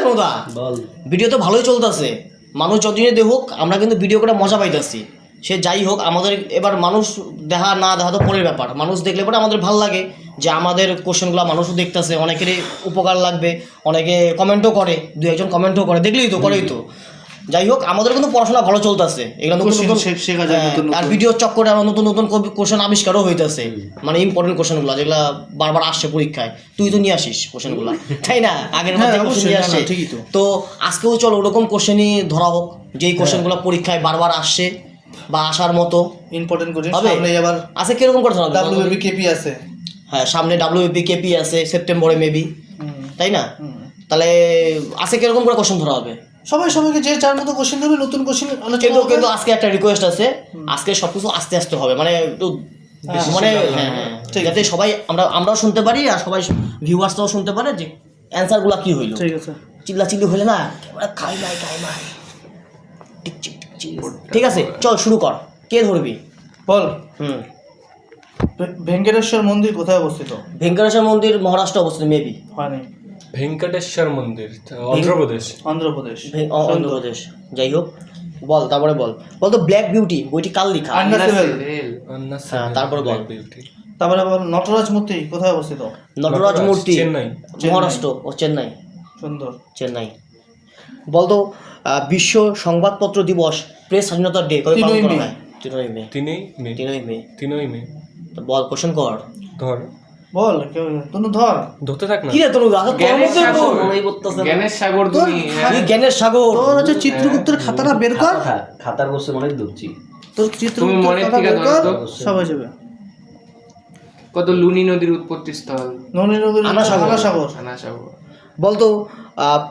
তোদা video তো ভালোই চলতেছে, মানুষ যতদিনে দেখুক আমরা কিন্তু ভিডিও করে মজা পাইতেছি। সে যাই হোক, আমাদের এবার মানুষ দেখা না দেখা তো পরের ব্যাপার, মানুষ দেখলে পরে আমাদের ভালো লাগে যে আমাদের কোশ্চেনগুলো মানুষও দেখতেছে, অনেকেরই উপকার লাগবে, অনেকে কমেন্টও করে, দু একজন কমেন্টও করে, দেখলেই তো করেই তো। যাই হোক, আমাদের কিন্তু পড়াশোনা ভালো চলতেছে, এগুলো নতুন নতুন শেখা যায়, আর ভিডিও চক্করে আরো নতুন নতুন কোশ্চেন আবিষ্কারও হইতেছে, মানে ইম্পর্টেন্ট কোশ্চেনগুলো যেগুলো বারবার আসছে পরীক্ষায়, তুই তো নিয়ে আসিস কোশ্চেনগুলো, তাই না? আগের মধ্যে কোশ্চেন নিয়ে আসছে, তো আজকেও চল ওরকম কোশ্চেনই ধরা হোক, যেই কোশ্চেনগুলো পরীক্ষায় বারবার আসছে বা আসার মতো ইম্পর্টেন্ট কোশ্চেন। সামনে আবার আছে কিরকম করে ধরা, WBKP আছে, হ্যাঁ সামনে WBKP আছে সেপ্টেম্বরে মেবি, তাই না? তাহলে আছে কিরকম করে কোশ্চেন ধরা হবে? সবাইকে যে যার মতো কোশ্চেন ধরবে, নতুন কোশ্চেন আলোচনা। কিন্তু আজকে একটা রিকোয়েস্ট আছে, আজকে সবকিছু আস্তে আস্তে হবে, মানে একটু মানে যাতে সবাই আমরাও শুনতে পারি আর সবাই ভিউয়ার্সরাও শুনতে পারে যে অ্যান্সারগুলো কি হইলো। ঠিক আছে, চিল্লাচিল্লি হইলে না খাই নাই ঠিক আছে, চল শুরু কর, কে ধরবি বল। ভেঙ্কটেশ্বর মন্দির কোথায় অবস্থিত? ভেঙ্কটেশ্বর মন্দির মহারাষ্ট্র অবস্থিত মেবি, হয় নাই। ভেঙ্কটেশ্বর মন্দির অন্ধ্রপ্রদেশ। যাই হোক, বল তারপরে বল তো ব্ল্যাক বিউটি বইটি কাল লেখা? তারপরে বল তারপরে বল নটরাজ মূর্তি কোথায় অবস্থিত? নটরাজ মূর্তি চেন্নাই, মহারাষ্ট্র। ও চেন্নাই, সুন্দর, চেন্নাই। বল তো বিশ্ব সংবাদপত্র দিবস, প্রেস স্বাধীনতা ডে কবে পালন করা হয়? 3ই মে। বল কোশ্চেন কর, ধর বল তনু ধর, ধরতে থাক না। কি রে তনু, জ্ঞানের সাগর, তুমি জ্ঞানের সাগর। তোর হচ্ছে চিত্রগুপ্তের খাতাটা বের কর, খাতার কোশ্চেন অনেক ধরছি তোর চিত্রগুপ্তের খাতা বের কর, সবাই যাবে। কত লুনি নদীর উৎপত্তি স্থল? লুনি নদীর আনা সাগর। বলতো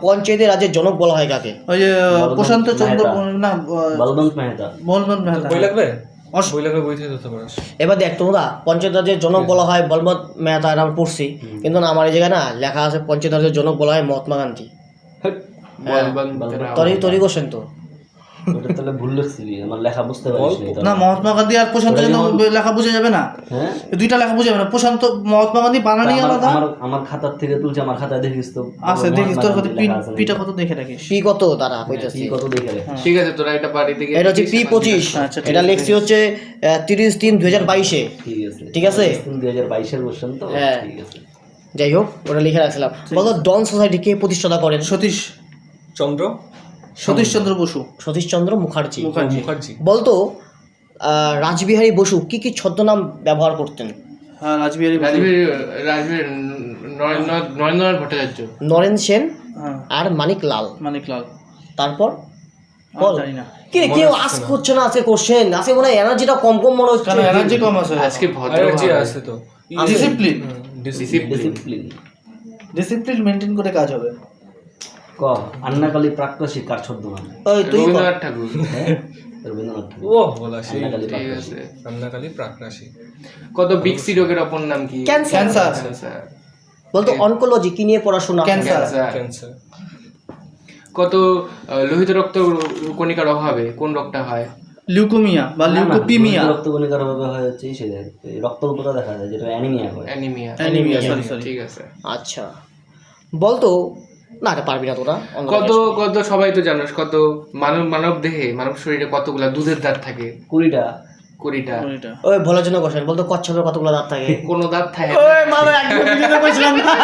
পঞ্চায়েতের রাজ্যের জনক বলা হয় কাকে? ওই যে প্রশান্ত চন্দ্র, না বলবন্ত মেহতা। বই লাগবে বই থেকে ধরতে পারো। এবার দেখ তোমরা, পঞ্চায়েত রাজ্যের জনক বলা হয় বলবন্ত মেহতা, এটা আমি পড়ছি, কিন্তু না আমার এই জায়গায় না লেখা আছে পঞ্চায়েত রাজ্যের জনক বলা হয় মহাত্মা গান্ধী। তোরই কোশ্চেন তো, তাহলে ভুল লিখছিলি, আমার লেখা বুঝতে পারিস না। মহাত্মা গান্ধী আর প্রশান্ত চন্দ্র লেখা বোঝা যাবে না, হ্যাঁ দুইটা লেখা বোঝা যাবে না। প্রশান্ত মহাত্মা গান্ধী বানানি আলাদা। আমার খাতার থেকে তুলছি, আমার খাতায় দেখিস তো আছে, দেখিস তোর কত পিটা কত দেখে রাখিস, পি কত দাঁড়া কইতাছি, পি কত দেখে রাখিস। ঠিক আছে, তোরা এটা বাড়ি থেকে, এটা হচ্ছে P25, এটা লেখছি হচ্ছে 30/3/2022 ঠিক আছে, 2022 এর কোশ্চেন তো, ঠিক আছে। যাই হোক, ওটা লিখে রাখছিলাম। বলতো ডন সোসাইটি কে প্রতিষ্ঠাতা করেন? সতীশচন্দ্র বসু, সতীশচন্দ্র মুখার্জি। বলতো রাসবিহারী বসু কি কি ছদ্মনাম ব্যবহার করতেন? হ্যাঁ, নরেন্দ্রনাথ ভট্টাচার্য, নরেন সেন আর মানিক লাল। তারপর বল, কি রে কেউ আস করছে না আজকে কোশ্চেন? আজকে মনে হয় এনার্জিটা কম মনে হচ্ছে। এনার্জি কম আছে আজকে, ভদ্র আছে তো। ডিসিপ্লিন মেইনটেইন করে কাজ হবে। ক আন্নাকালী প্রাকরাশি কার ছদ্মনাম? ওই তুই রবীন্দ্রনাথ ঠাকুর। রবীন্দ্রনাথ ঠাকুর। ও বলা সেই আন্নাকালী প্রাকরাশি। কত বিক্সি রোগের অপর নাম কি? ক্যান্সার। বলতো অনকোলজি কি নিয়ে পড়াশোনা? ক্যান্সার। কত লোহিত রক্ত কণিকার অভাবে কোন রোগটা হয়? লিউকোমিয়া বা লিউকোপিমিয়া। রক্ত কণিকার অভাবে হয় হচ্ছে রক্তল্পতা দেখা যায়, যেটা অ্যানিমিয়া। সরি, ঠিক আছে। আচ্ছা বলতো, না এটা পারবি না তোরা। কত সবাই তো জানোস, কত মানব দেহে, মানব শরীরে কতগুলা দুধের দাঁত থাকে? 20টা। ওই ভোলার জন্য কোশ্চেন, বলতো কচ্ছপের কতগুলো দাঁত থাকে? কোনো দাঁত থাকে? ওই মামা একদম ভিডিওতে কইছিলাম না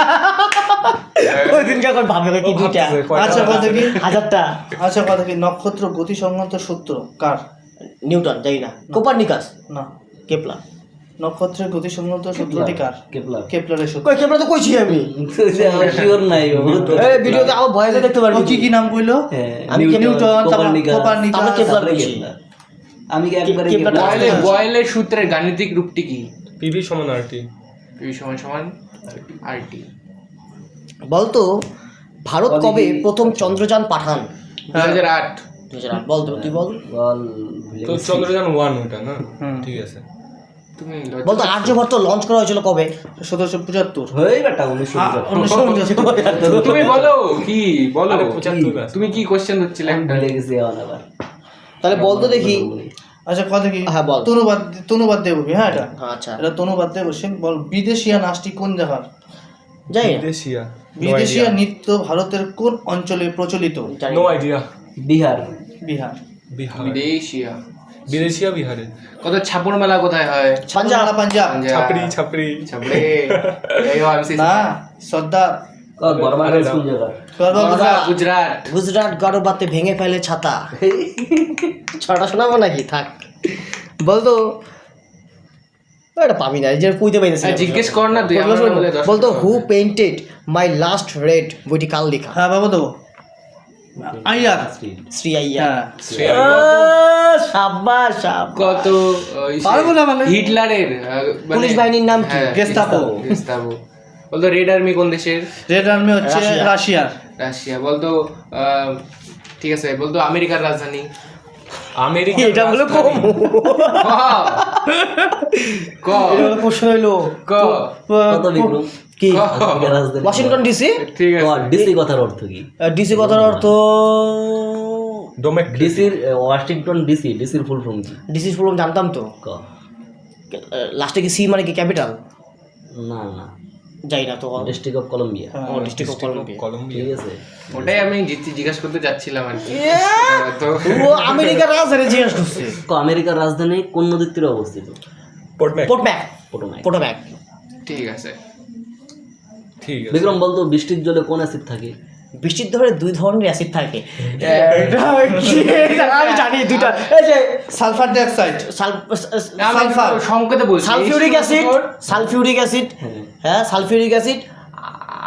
ওই দিন কে কোন ভাবে কি দুইটা? আচ্ছা কত কি? 1000টা। আচ্ছা কত কি? নক্ষত্র গতি সংক্রান্ত সূত্র কার? নিউটন। যাই না। কোপারনিকাস না, কেপলার। নক্ষত্রের গতি সংক্রান্ত সূত্রটি কার? কেপলারের সূত্র। কই কেপলার তো কইছি আমি, শিওর নাই। এই ভিডিওতে আবার ভয়েসে দেখতে পারবি। কি নাম কইলো? আমি নিউটন, কোপারনিকাস, তারপর কেপলার কইছি আমি। একবারে বয়েলের সূত্রের গাণিতিক রূপটি কি? PV = RT। PV = RT। বলতো ভারত কবে প্রথম চন্দ্রযান পাঠান? 2008। বল তুই বল। তো চন্দ্রযান 1 ওটা না? ঠিক আছে। তুমি বলতো আর্যভট্ট লঞ্চ করা হয়েছিল কবে? 1775। হই বেটা 1975। তুমি বলো কি বলো? 75। তুমি কি কোশ্চেন হচ্ছিল একটা? ভুলে গেছি আবার। তাহলে বলতো দেখি। আচ্ছা কথা কি? হ্যাঁ বল। তনুবাদ দেব। হ্যাঁ এটা। আচ্ছা এটা তনুবাদ দেব। বল বিদেশিয়া নাচটি কোন জায়গার? যাই বিদেশিয়া বিদেশিয়া নৃত্য ভারতের কোন অঞ্চলে প্রচলিত? No idea. বিহার। বিহার। বিহার। বিদেশিয়া। বিদেশিয়া বিহারে। কত ছাপড় মেলা কোথায় হয়? পাঞ্জাব। পাঞ্জাব। ছাপড়ি ছাপড়ি। ছাপড়ে। এই MC না, সর্দার। গরবা কোন জায়গা? গুজরাট। গুজরাট গড়বাতে ভেঙে ফেলে ছাতা। ছটা শোনাবো নাকি? থাক। বলতো এটা পাবি না, যে কইতে পাইতেছি না। জিজ্ঞেস কর না তুই, আমরা বলে দশ বলতো টাকা হু পেইন্টেড মাই লাস্ট রেড, বইটি কাল লেখা। হ্যাঁ বাবা দেবো। আইয়ার। শ্রী আইয়া। হ্যাঁ। সাব্বাস সাব্বাস। কত পারবো না মানে। হিটলারের পুলিশ বাহিনীর নাম কি? গেস্টাপো। গেস্টাপো। বলতো রেড আর্মি কোন দেশের? রেড আর্মি হচ্ছে রাশিয়া। রাশিয়ার। রাশিয়া। বলতো ঠিক আছে, বলতো আমেরিকার রাজধানী? আমেরিকা। এটা বলে কম। ক এটা বলে প্রশ্ন হইলো ক কত বিক্রম? কি? আমেরিকার রাজধানী ওয়াশিংটন ডিসি। ঠিক আছে। ডিসি কথার অর্থ কি? ডিসি কথার অর্থ ডোমেক। ডিসির ওয়াশিংটন ডিসির ফুল ফর্ম কি? ডিসি ফুল জানতাম তো। ক লাস্টে কি সি মানে কি ক্যাপিটাল? না না, যাই না তো। District of Columbia. ও ডিস্ট্রিক্ট অফ কলম্বিয়া। কলম্বিয়া। ঠিক আছে। ওটাই আমি জিজ্ঞাসা করতে যাচ্ছিলাম আর কি। তো ও আমেরিকার রাজধানী জিজ্ঞেস করছে। আমেরিকার রাজধানী কোন নদীর তীরে অবস্থিত? পোর্টম্যাক। পোর্টম্যাক। পোটোম্যাক। পোর্টম্যাক। ঠিক আছে। ঠিক আছে। বিক্রম বলতো বৃষ্টির জলে কোন অ্যাসিড থাকে? বৃষ্টির ধরে দুই ধরনের অ্যাসিড থাকে। আমি জানি দুইটা। এই যে সালফার ডাইঅক্সাইড। সালফার সংকেতে বলছি। সালফিউরিক অ্যাসিড, সালফিউরিক অ্যাসিড, হ্যাঁ সালফিউরিক অ্যাসিড,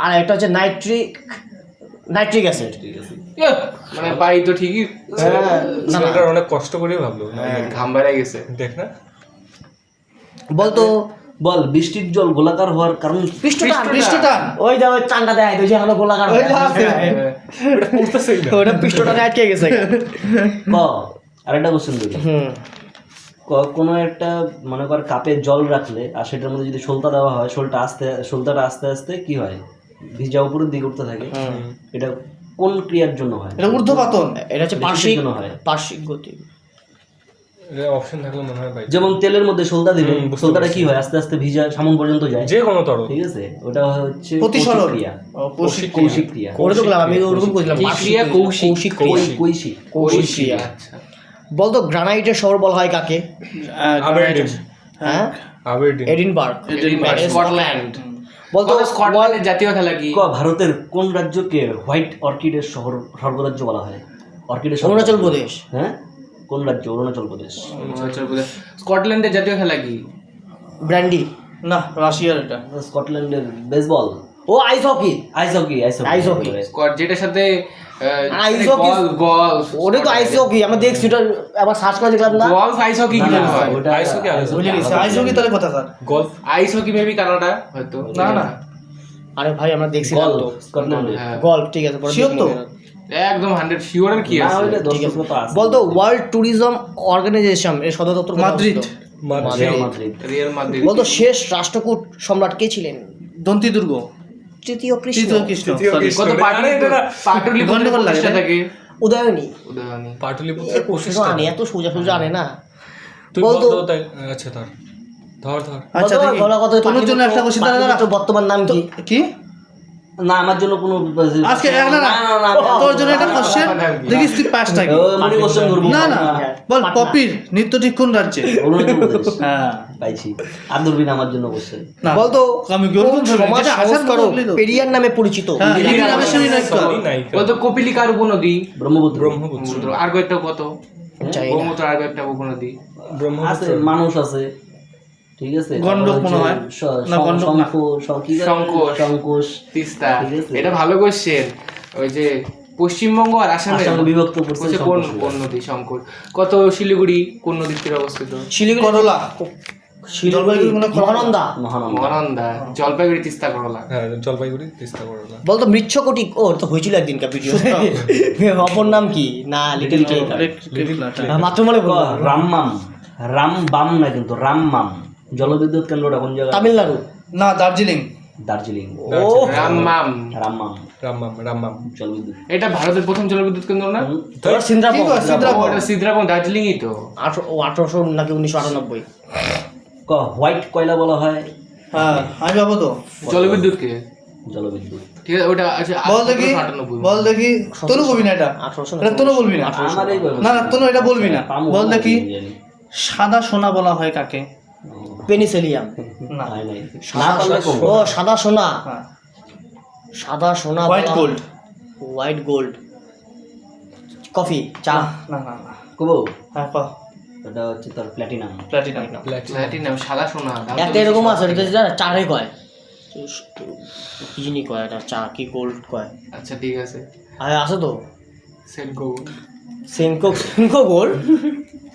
আর একটা হচ্ছে নাইট্রিক অ্যাসিড। ঠিক আছে। মানে পাই তো ঠিকই, ছেলেটার অনেক কষ্ট করে ভাবলো। ঘাম বেড়ে গেছে। দেখ না। বলতো বল বৃষ্টির জল গোলাকার হওয়ার কারণ কি? পৃষ্ঠটান। ওই যে ওই চান্ডা দেয় তো যে এখনো গোলাকার ওই যে আছে। এটা পড়তেছেই না। ওটা পৃষ্ঠটানে আটকে গেছে। ক আরেকটা কোশ্চেন দিবি। হুম। কোনো একটা মনে কর কাপে জল রাখলে আর সেটার মধ্যে যদি সলতা দেওয়া হয়, সলতাটা আস্তে আস্তে কি হয়? ভিজা উপরের দিকে উঠতে থাকে। এটা কোন ক্রিয়ার জন্য হয়? এটা ঊর্ধ্বপাতন। এটা হচ্ছে বৃষ্টির জন্য হয়। পার্শ্বিক গতি। এটা অপশন থাকলে মনে হয় ভাই। যেমন তেলের মধ্যে সলতা দিলে বুঝতে সলতাটা পারছি। কি হয়? আস্তে আস্তে ভিজা সামন পর্যন্ত যায়। যে কোনো তরল। ঠিক আছে, ওটা হচ্ছে প্রতিসরণ। কৌশিক ক্রিয়া। কৌশিক ক্রিয়া। ওটা তো বললাম, আমি ওরকম বলছিলাম কি ক্রিয়া? কৌশিক। কৈশিক। কৌশিক ক্রিয়া। আচ্ছা। বলতো গ্রানাইটের শহর বলা হয় কাকে? আবেরডিন। হ্যাঁ আবেরডিন। এডিনবার্গ। স্কটল্যান্ড। বলতো স্কটল্যান্ডের জাতীয় খেলা কি? ভারতের কোন রাজ্যকে হোয়াইট অর্কিডের শহর স্বর্গরাজ্য বলা হয়? অর্কিডের শহর। অরুণাচল প্রদেশ। হ্যাঁ, কোন রাজ্য? অরুণাচল প্রদেশ। অরুণাচল প্রদেশ। স্কটল্যান্ডের জাতীয় খেলা কি? ব্র্যান্ডি। না, রাশিয়ার এটা। স্কটল্যান্ডের বেসবল। ও ice hockey. Ice hockey. Ice hockey. যেটার সাথে আইস হকি। গলফ। ওটা তো আইস হকি, আমরা দেখছি ওটা, আবার সার্চ করে দেখলাম না। গলফ আইস হকি কি হয়? ওটা আইস হকি আলাদা। বুঝে গেছি। আইসোকি তাহলে কথা sir. Golf. Ice hockey maybe Canada হয়তো। না না, আরে ভাই আমরা দেখছিলাম গল তো। স্কটল্যান্ডে। হ্যাঁ। গল্ফ, ঠিক আছে পরে Sure তো? একদম 100 শিওর আর কি না আছে? হইলে ঠিক আছে। 10% তো আছে। বলতো ওয়ার্ল্ড ট্যুরিজম অর্গানাইজেশন এর সদর দপ্তর কোথায় মাদ্রিদ। অবস্থিত? Real Madrid. Real Madrid. বলতো শেষ রাষ্ট্রকূট সম্রাট কে ছিলেন? দন্তি দুর্গ। তৃতীয় কৃষ্ণ। তৃতীয় কৃষ্ণ। Sorry, কত পাটুলি গন্ডগোল লাগে না? থাকে? উদয়নী। উদয়নি। পাটলিপুত্র এ প্রশ্ন আনে, এত সোজা সোজা আনে না। তুই বলতো বলতো তাই। আচ্ছা ধর ধর ধর। আচ্ছা বলতো দেখি। বলা কত তোমার জন্য একটা কোশ্চেন দাঁড়া দাঁড়া। পাটলিপুত্র বর্তমান নাম কি? কি? না, আমার জন্য কোনো আজকে এক না না, তোর জন্য একটা কোশ্চেন দেখিস তুই পাস থাকি। মনে কোশ্চেন করব না না, বল পপির নৃত্য ঠিক কোন রাজ্যে? অরুণাচল প্রদেশ। হ্যাঁ পাইছি। আদরবিন আমার জন্য কোশ্চেন। না, বলতো আমি কি কোন ওরকম ধরবো? সমাজ যেটা আসার সংস্কারক বললি তো। পেরিয়ার নামে পরিচিত? হ্যাঁ, এটি নামের সঙ্গে নায়িকা। নায়িকা। বলতো কপিলিকার উপনদী? ব্রহ্মপুত্র। ব্রহ্মপুত্র। আর কয়েকটা কত? চাই না। ব্রহ্মপুত্র আর কয়েকটা উপনদী? আছে, ব্রহ্মপুত্র। মানুষ আছে। ঠিক আছে। গন্ডক মনে হয়। না, গন্ডক না। শঙ্কোষ, তিস্তা। ঠিক আছে। এটা ভালো কোশ্চেন। ওই যে পশ্চিমবঙ্গ আর আসামে আসামে বিভক্ত করছে হচ্ছে কোন নদী? শঙ্কর। কত শিলিগুড়ি কোন নদীর তীরে অবস্থিত? শিলিগুড়ি। করলা। শিলিগুড়ি মহানন্দা। মহানন্দা। জলপাইগুড়ি, তিস্তা, করলা। হ্যাঁ জলপাইগুড়ি তিস্তা করলা। বলতো মৃচ্ছকটি, ও তো হয়েছিল একদিনকার ভিডিও। অপর নাম কি? না লিটল কেক। মাত্র মনে পড়লো। রামমাম। রামবাম না কিন্তু রামমাম। জলবিদ্যুৎ কেন্দ্রটা কোন জায়গায়? তামিলনাড়ু। না, দার্জিলিং। দার্জিলিং। ও রামমাম। রামমাম। জলবিদ্যুৎ। এটা ভারতের প্রথম জলবিদ্যুৎ কেন্দ্র না? তোর সিন্দ্রাপং। ঠিক আছে, সিন্দ্রাপং। ওটা সিদ্রাপং, দার্জিলিংই তো। 1800 নাকি 1998। হোয়াইট কয়লা বলা হয় হ্যাঁ, আমি ভাবো তো। জলবিদ্যুৎকে। জলবিদ্যুৎ। ঠিক আছে ওটা আছে বল দেখি 1898 বল দেখি তনু বলবি না এটা 1899 এটা তনু বলবি না আমারই বলবো। না না তনু এটা বলবি না পামু, বল দেখি আমি জানি। সাদা সোনা বলা হয় কাকে? পেনিসিলিয়াম। না হয় নাই। না পারলে কম। ও সাদা সোনা, হ্যাঁ সাদা সোনা, white gold. White gold, coffee, চা। না না না কবো হ্যাঁ ক ওটা হচ্ছে তোর প্ল্যাটিনাম। প্ল্যাটিনাম। প্ল্যাটিনাম সাদা সোনা দাম তো একটা বেশি এরকম সস্তা আছে নাকি? যেটা চারে কয়, কি জিনিস কয় এটা, চা কি গোল্ড কয়, আচ্ছা ঠিক আছে আর আছে তো সেট গো সেনকো গোল্ড।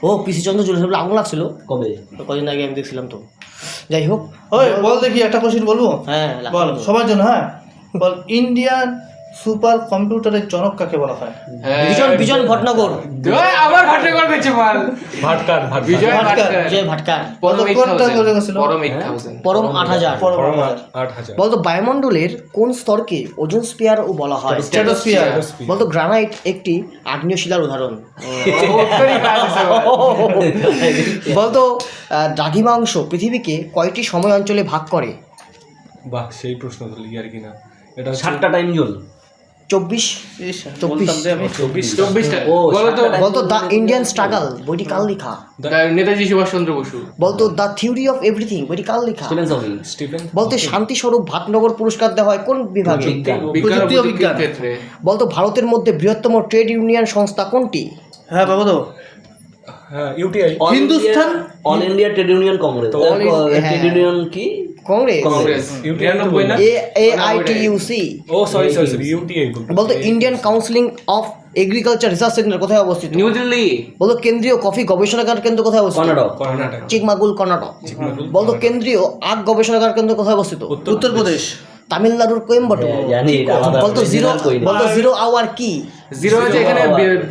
ও পিসি চন্দ্র জুয়েলার্স বলে আগুন লাগছিল কবে? কদিন আগে, আমি দেখছিলাম তো। যাই হোক, ওই বল দেখি একটা কোশ্চেন বলবো? হ্যাঁ বল লাগছিল তো। সবার জন্য। হ্যাঁ বল ইন্ডিয়ান সুপার কম্পিউটারের জনক কাকে বলা হয়? হ্যাঁ বিজন ভটনগর, ওই আবার ভাটনগর গেছে মাল ভাটকার বিজয় ভাটকার। ভাটকার বিজয় ভাটকার। পরম কোনটা বলে গেছিল? 8000 পরম 8000 পরম 8000। পরম 8000 বলতো বায়ুমণ্ডলের কোন স্তরকে ওজোন স্পিয়ার ও বলা হয়? স্ট্র্যাটোস্ফিয়ার। বলতো গ্রানাইট একটি আগ্নেয় শিলার উদাহরণ। উত্তরই পাচ্ছে বলতো দ্রাঘিমাংশ পৃথিবীকে কয়টি সময় অঞ্চলে ভাগ করে? বাহ সেই প্রশ্ন তো ইয়ার কি না, এটা হচ্ছে 7টা টাইম জোন। 24। ইস, 24 বলতাম রে আমি। 24টা ও, বলো তো 7টা বলতো দ্য ইন্ডিয়ান স্ট্রাগল বইটি কাল লেখা? নেতাজি সুভাষচন্দ্র বসু বলতো দ্য থিওরি অফ এভরিথিং বইটি কাল লেখা? Stephen Hawking. স্টিফেন বলতো শান্তিস্বরূপ ভাটনগর পুরস্কার দেওয়া হয় কোন বিভাগে? বিজ্ঞান ও প্রযুক্তি ও প্রযুক্তির বিজ্ঞান। ক্ষেত্রে বলতো ভারতের মধ্যে বৃহত্তম ট্রেড ইউনিয়ন সংস্থা কোনটি? হ্যাঁ বাবা তো হ্যাঁ UTI Hindustan all India trade union Congress. All India- trade union কি? কংগ্রেস। কংগ্রেস ইউটিআই 99 না AITUC। ও সরি ইউটিআই বলতো Indian counselling of agriculture research centre কোথায় অবস্থিত? নিউ দিল্লি বলতো কেন্দ্রীয় কফি গবেষণাগার কেন্দ্র কোথায় অবস্থিত? কর্ণাটক। কর্ণাটক চিকমাগুল, কর্ণাটক। চিকমাগুল, বলতো কেন্দ্রীয় আখ গবেষণাগার কেন্দ্র কোথায় অবস্থিত? উত্তরপ্রদেশ। তামিলনাড়ুর কোয়েম্বাটুর। হ্যাঁ, জানি এটা আলাদা। বলতো জিরো, original কই না। বলতো জিরো আওয়ার কি? জিরো আছে এখানে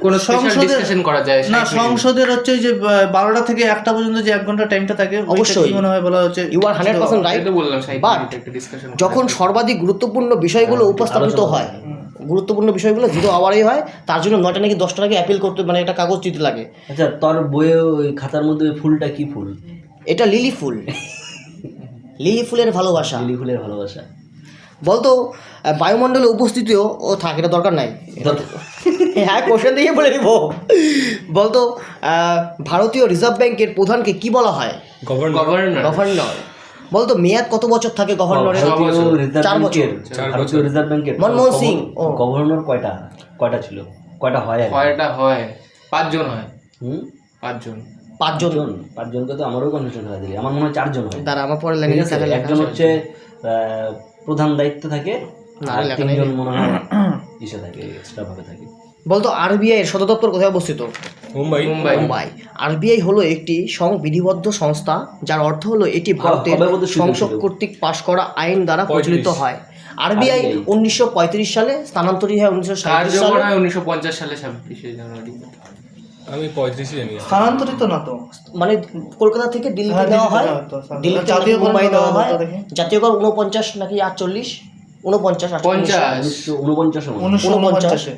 কোনো স্পেশাল সংসদের- ডিসকাশন করা যায় না 60 মিনিট। সংসদের হচ্ছে যে 12টা থেকে 1টা পর্যন্ত যে 1 ঘন্টা টাইমটা থাকে ওইটা অবশ্যই। কি মনে হয় বলা হচ্ছে ইউ আর 100% এই রাইট। তো বললাম 60 But মিনিট একটা ডিসকাশন যখন সর্বাধিক গুরুত্বপূর্ণ বিষয়গুলো উপস্থাপিত আলোচনা হয়, গুরুত্বপূর্ণ বিষয়গুলো জিরো আওয়ারেই হয়, তার জন্য 9টা নাকি 10টা নাকি অ্যাপিল করতে, মানে একটা কাগজ দিতে লাগে। আচ্ছা তোর বইয়ে ওই খাতার মধ্যে ওই ফুলটা কি ফুল? এটা লিলি ফুল, লিলি ফুলের ভালোবাসা। লিলি ফুলের ভালোবাসা। বলতো বায়ুমণ্ডলে উপস্থিতিও ও থাকে, এটা দরকার নাই। হ্যাঁ কোশ্চেন দিয়ে বলে দিব। বলতো ভারতীয় রিজার্ভ ব্যাংকের প্রধানকে কি বলা হয়? Governor governor. বলতো মেয়াদ কত বছর থাকে গভর্নরের? ভারতীয় বছর। রিজার্ভ 4 বছর। ব্যাংকের, ভারতীয় রিজার্ভ ব্যাংকের মনমোহন সিং। ও। গভর্নর কয়টা ছিল? কয়টা হয় আর কি? কয়টা হয় 5 জন হয় হুম? 5 জন 5 জন। 5জনকে তো আমারও কনফিউশন হয়ে দিলি। আমার মনে হয় 4 জন হয়। দাঁড়া আমার পরে ঠিক লাইনে আছে? থাকে লেখা একজন আছে। হচ্ছে প্রধান দায়িত্ব থাকে, না, আর লেখা নেই। 3জন মনে হয় ইসে থাকে, এক্সট্রা ভাবে থাকে। বলতো আরবিআই এর সদর দপ্তর কোথায় অবস্থিত? মুম্বাই মুম্বাই। আরবিআই হলো একটি সংবিধিবদ্ধ সংস্থা, যার অর্থ হলো এটি ভারতের কবে পর্যন্ত শুরু সংসদ হয়েছিল? কর্তৃক পাশ করা আইন দ্বারা 35 প্রচলিত হয়। আরবিআই RBI 1935 সালে স্থানান্তরিত হয় 1937 কার্যকর সালে। হয় 1950 সালে 26শে জানুয়ারি আমি 35 জানি। স্থানান্তরিত না তো। মানে কলকাতা থেকে দিল্লিতে হ্যাঁ, নেওয়া হয়, দিল্লিতে নেওয়া হতো। দিল্লিতে জাতীয় মুম্বাই কর নেওয়া হয়। কত দেখি? জাতীয় কর 49 নাকি 48, 49, 50 1949 মনে হয়। 1949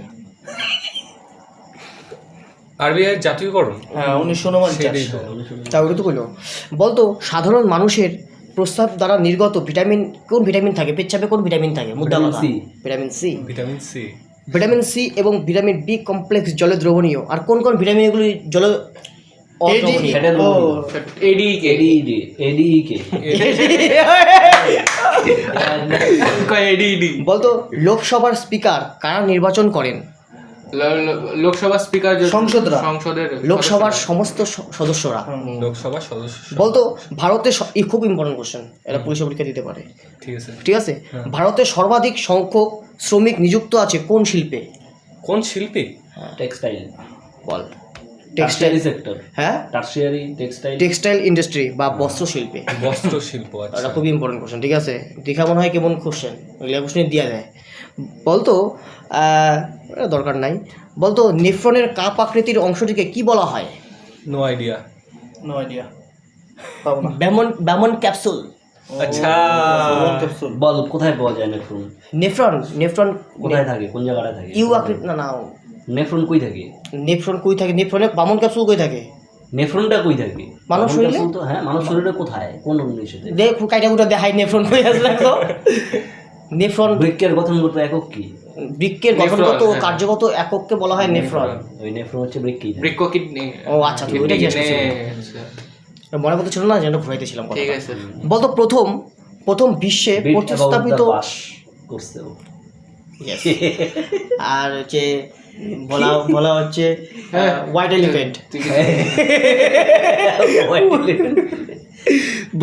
আরবিআই জাতীয়করণ হ্যাঁ 1949। সেটাই তো। তা ওটা তো বললো। বলতো সাধারণ মানুষের প্রস্রাব দ্বারা নির্গত ভিটামিন, কোন ভিটামিন থাকে পেচ্ছাপে, কোন ভিটামিন থাকে? মুদ্রা ভিটামিন কথা। C. Vitamin C. Vitamin C. Vitamin C এবং ভিটামিন বি কমপ্লেক্স জলে দ্রবণীয়। আর কোন কোন ভিটামিনগুলি জলে অদ্রবণীয়? ফ্যাটে ও দ্রবণীয়। এডিকে এডিডি বলতো লোকসভার স্পিকার কারা নির্বাচন করেন? লোকসভা স্পিকার সংসদরা। সংসদের লোকসভার সমস্ত সদস্যরা। লোকসভা সদস্য। বলতো ভারতে খুব ইম্পর্টেন্ট কোশ্চেন, এটা পুলিশ পরীক্ষা দিতে পারে। ঠিক আছে। ঠিক আছে, ভারতে সর্বাধিক সংখ্যক শ্রমিক নিযুক্ত আছে কোন শিল্পে? কোন শিল্পী? টেক্সটাইল, বল। Textile textile. সেক্টর, হ্যাঁ, টারশিয়ারি টেক্সটাইল। টেক্সটাইল ইন্ডাস্ট্রি বা বস্ত্র শিল্পে। বস্ত্র শিল্প। এটা আচ্ছা খুবই ইম্পর্টেন্ট কোশ্চেন। ঠিক আছে, দেখা মনে হয় কেমন কোশ্চেন, ওইগুলো কোশ্চেন দেওয়া যায়। বলতো এটা দরকার নাই। বলতো নেফ্রনের কাপ আকৃতির অংশটিকে কি বলা হয়? No idea. নো আইডিয়া, পাবো না। ব্যামন ক্যাপসুল। আচ্ছা ক্যাপসুল। বল কোথায় পাওয়া যায় নেফ্রন? নেফ্রন কোথায় থাকে, কোন জায়গায় থাকে? ইউ আকৃতি, না না, নেফ্রন কই থাকে? নেফ্রন কই থাকে? নেফ্রনে বামন ক্যাপসুল কই থাকে? নেফ্রনটা কই থাকে? মানব শরীরে? ক্যাপসুল তো হ্যাঁ, মানব শরীরে কোথায়, কোন অংশে? দেখ কাইটা কুটা দেখাই নেফ্রন কই আছে দেখো। নেফ্রন, বৃক্কের গঠনগত একক কি? বৃক্কের গঠনগত নেফ্রন, হ্যাঁ। কার্যগত একককে বলা হয় নেফ্রন। ওই নেফ্রন হচ্ছে বৃক্কি। বৃক্ক কিডনি। ও আচ্ছা, তুই ওইটা জিজ্ঞেস করছিলি। মনে করতে ছিল না, যেন ঘুরাইতেছিলাম কথা। ঠিক আছে। বলতো প্রথম বিশ্বে প্রতিস্থাপিত পাস করছে ও। Yes. আর হচ্ছে বলা হচ্ছে হোয়াইট এলিফ্যান্ট।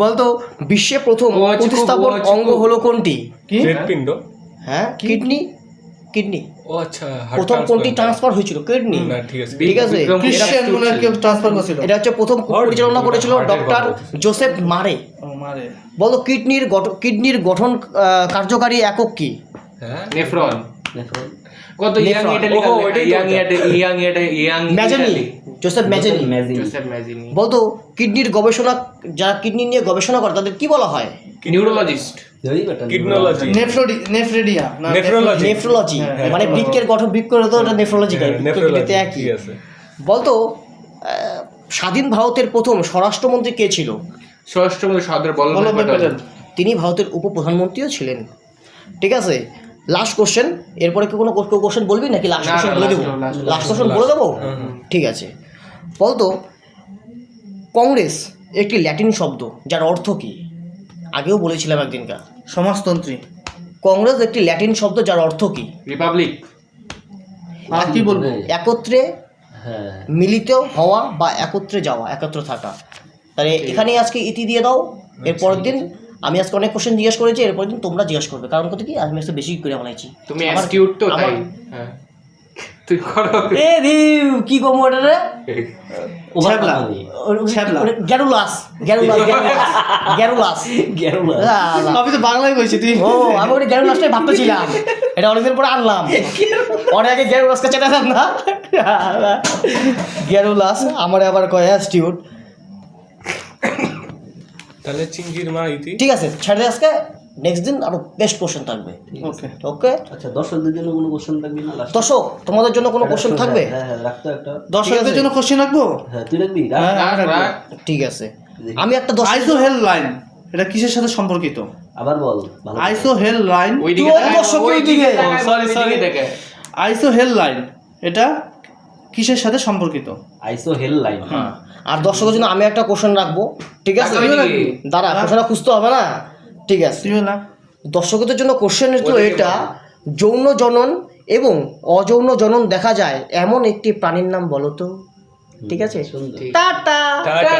বলতো বিশ্বে প্রথম ও হচ্ছে প্রতিস্থাপন ও হচ্ছে অঙ্গ হলো কোনটি? কি হৃৎপিণ্ড। হ্যাঁ, কিডনি। ও আচ্ছা, heart প্রথম কোনটি transplant। ট্রান্সফার হয়েছিল? কিডনি। না ঠিক আছে। ঠিক আছে, ক্রিশ্চিয়ান মনে হয় কেউ ট্রান্সফার করছিল। এটা হচ্ছে প্রথম পরিচালনা করেছিল ডক্টর জোসেফ মারে। ও মারে। বলো কিডনির গঠন কার্যকারী একক কি? হ্যাঁ, নেফ্রন। নেফ্রন কত ইয়াং নেফ্রন। ইটালি, ওহো, ওইটাই তো ইয়াং ম্যাজেনি, জোসেফ ম্যাজেনি। জোসেফ ম্যাজিনি। বলতো যারা কিডনি নিয়ে গবেষণা করে তাদের কি বলা হয়? নিউরোলজিস্ট। কিডনোলজি। নেফ্রেডিয়া না নেফ্রোলজি। নেফ্রোলজি, হ্যাঁ, মানে বৃক্কের গঠন, বৃক্ক তো এটা নেফ্রোলজি গাই, নেফ্রোলজি একই। ঠিক আছে। বলতো স্বাধীন ভারতের প্রথম স্বরাষ্ট্রমন্ত্রী কে ছিল? স্বরাষ্ট্রমন্ত্রী সর্দার বল্লভভাই বল্লভভাই প্যাটেল। প্যাটেল। তিনি ভারতের উপপ্রধানমন্ত্রীও ছিলেন। ঠিক আছে, লাস্ট কোশ্চেন। এরপরে কি কোনো কোশ্চেন বলবি নাকি লাস্ট না, কোশ্চেন না, বলে last দেবো? হলো, last লাস্ট কোশ্চেন বলে দেবো, ঠিক আছে। বলতো কংগ্রেস একটি ল্যাটিন শব্দ যার অর্থ কি? আগেও বলেছিলাম একদিনকার। সমাজতন্ত্রী। কংগ্রেস একটি ল্যাটিন শব্দ যার অর্থ কি? রিপাবলিক। আর কি বলবো? একত্রে হ্যাঁ মিলিত হওয়া বা একত্রে যাওয়া, একত্র থাকা। তাহলে এখানেই আজকে ইতি দিয়ে দাও। এর পরের দিন আমি আজকে অনেক কোশ্চেন জিজ্ঞেস করেছি, এরপরের দিন তোমরা জিজ্ঞেস করবে। কারণ কত কি, আমি আজকে বেশি করে বানাইছি। তুমি অ্যাস্টিউট তো তাই। হ্যাঁ, তুই করো। এ দিউ কি কম ওটা রে? ছ্যাবলা। ছ্যাবলা। গ্যারুলাস। আমি তো বাংলায় কইছি তুই। ও, আমি ওটা গ্যারুলাসটাই ভাবতেছিলাম। এটা অনেকদিন পরে আনলাম। অনেক আগে গ্যারুলাসকে চেনাতাম না। গ্যারুলাস আমার আবার কয় অ্যাস্টিউট। তাহলে চিংড়ির মা ইতি। ঠিক আছে, ছেড়ে দে আজকে। নেক্সট দিন আরো বেস্ট কোশ্চেন থাকবে। ওকে। ওকে আচ্ছা, দর্শকদের জন্য কোনো কোশ্চেন থাকবে না লাস্ট? দর্শক, তোমাদের জন্য কোনো কোশ্চেন থাকবে? হ্যাঁ হ্যাঁ, রাখতো একটা। দর্শকদের জন্য কোশ্চেন রাখবো। হ্যাঁ তুই রাখবি? রাখ। হ্যাঁ, রাখ, রাখবো। রাখ। ঠিক আছে, আমি একটা দর্শক আইসো হেল লাইন এটা কিসের সাথে সম্পর্কিত? আবার বল ভালো করে। আইসো হেল লাইন। ওইদিকে তুই তাকায়, দর্শক ওইদিকে ওইদিকে। তাকায়, Sorry, ওইদিকে sorry. তাকায়। আইসো হেল লাইন এটা কিসের সাথে সম্পর্কিত? আইসো হেল লাইন। আর দর্শকের জন্য আমি একটা কোশ্চেন রাখবো। ঠিক আছে, তাকায় ওইদিকে। দাঁড়া, কোশ্চেনটা খুঁজতে হবে না। ঠিক আছে, তুই না দর্শকদের জন্য কোশ্চেন তো ওইদিকে এটা, যৌন জনন এবং অযৌন জনন দেখা যায় এমন একটি প্রাণীর নাম বলো তো। ঠিক আছে, সুন্দর। টাটা। টাটা।